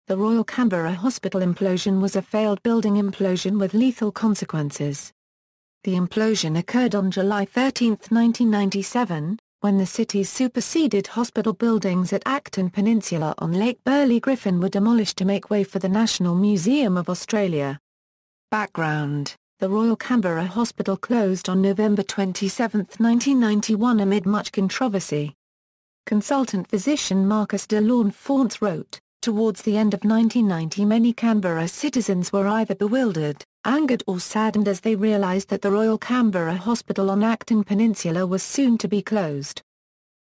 The Royal Canberra Hospital implosion was a failed building implosion with lethal consequences. The implosion occurred on July 13, 1997, when the city's superseded hospital buildings at Acton Peninsula on Lake Burley Griffin were demolished to make way for the National Museum of Australia. Background: the Royal Canberra Hospital closed on November 27, 1991 amid much controversy. Consultant physician Marcus de Launfont wrote, "Towards the end of 1990 many Canberra citizens were either bewildered, angered or saddened as they realised that the Royal Canberra Hospital on Acton Peninsula was soon to be closed.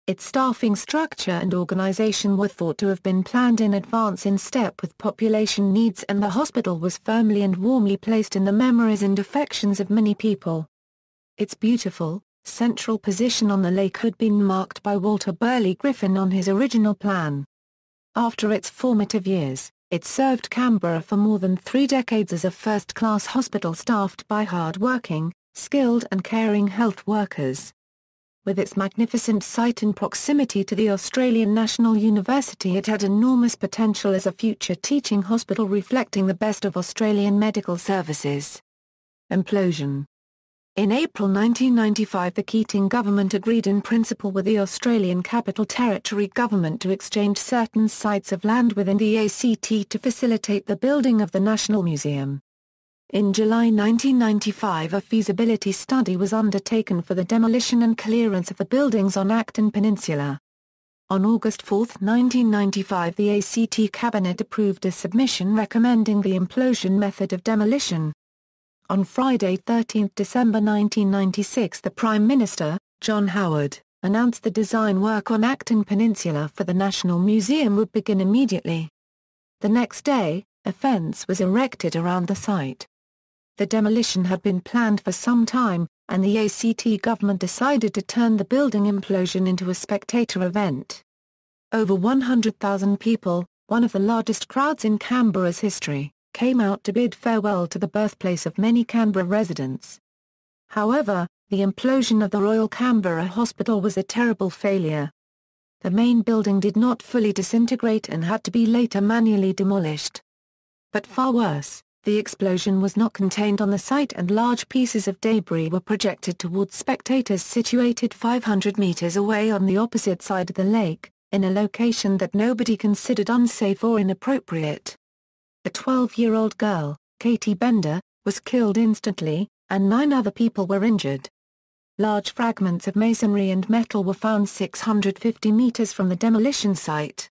Its staffing structure and organisation were thought to have been planned in advance in step with population needs, and the hospital was firmly and warmly placed in the memories and affections of many people. Its beautiful, central position on the lake had been marked by Walter Burley Griffin on his original plan. After its formative years, it served Canberra for more than 3 decades as a first-class hospital staffed by hard-working, skilled and caring health workers. With its magnificent site in proximity to the Australian National University, it had enormous potential as a future teaching hospital reflecting the best of Australian medical services." Implosion. In April 1995 the Keating government agreed in principle with the Australian Capital Territory government to exchange certain sites of land within the ACT to facilitate the building of the National Museum. In July 1995 a feasibility study was undertaken for the demolition and clearance of the buildings on Acton Peninsula. On August 4, 1995 the ACT Cabinet approved a submission recommending the implosion method of demolition. On Friday 13 December 1996 the Prime Minister, John Howard, announced the design work on Acton Peninsula for the National Museum would begin immediately. The next day, a fence was erected around the site. The demolition had been planned for some time, and the ACT government decided to turn the building implosion into a spectator event. Over 100,000 people, one of the largest crowds in Canberra's history, came out to bid farewell to the birthplace of many Canberra residents. However, the implosion of the Royal Canberra Hospital was a terrible failure. The main building did not fully disintegrate and had to be later manually demolished. But far worse, the explosion was not contained on the site and large pieces of debris were projected towards spectators situated 500 meters away on the opposite side of the lake, in a location that nobody considered unsafe or inappropriate. A 12-year-old girl, Katie Bender, was killed instantly, and 9 other people were injured. Large fragments of masonry and metal were found 650 meters from the demolition site.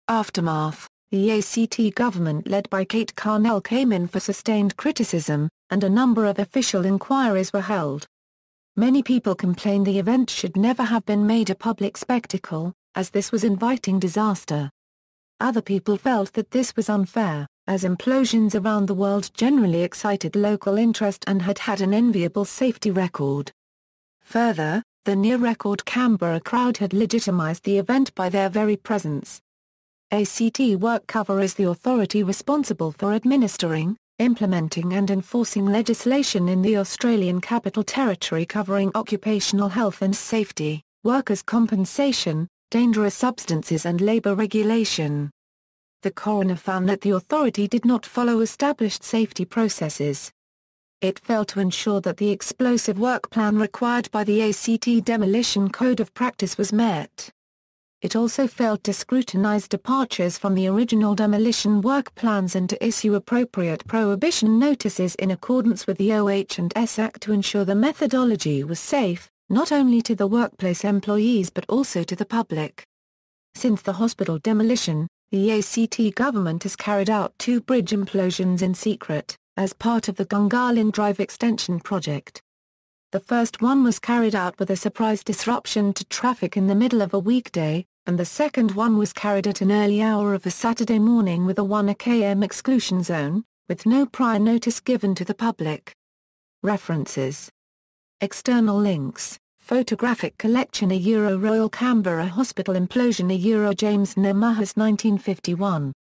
Aftermath: the ACT government led by Kate Carnell came in for sustained criticism, and a number of official inquiries were held. Many people complained the event should never have been made a public spectacle, as this was inviting disaster. Other people felt that this was unfair, as implosions around the world generally excited local interest and had had an enviable safety record. Further, the near-record Canberra crowd had legitimised the event by their very presence. ACT WorkCover is the authority responsible for administering, implementing and enforcing legislation in the Australian Capital Territory covering occupational health and safety, workers' compensation, dangerous substances and labour regulation. The coroner found that the authority did not follow established safety processes. It failed to ensure that the explosive work plan required by the ACT Demolition Code of Practice was met. It also failed to scrutinise departures from the original demolition work plans and to issue appropriate prohibition notices in accordance with the OH&S Act to ensure the methodology was safe, not only to the workplace employees but also to the public. Since the hospital demolition, the ACT government has carried out 2 bridge implosions in secret, as part of the Gungahlin Drive extension project. The first one was carried out with a surprise disruption to traffic in the middle of a weekday, and the second one was carried at an early hour of a Saturday morning with a 1 km exclusion zone, with no prior notice given to the public. References. External links: Photographic collection Royal Canberra Hospital implosion James Namajas 1951.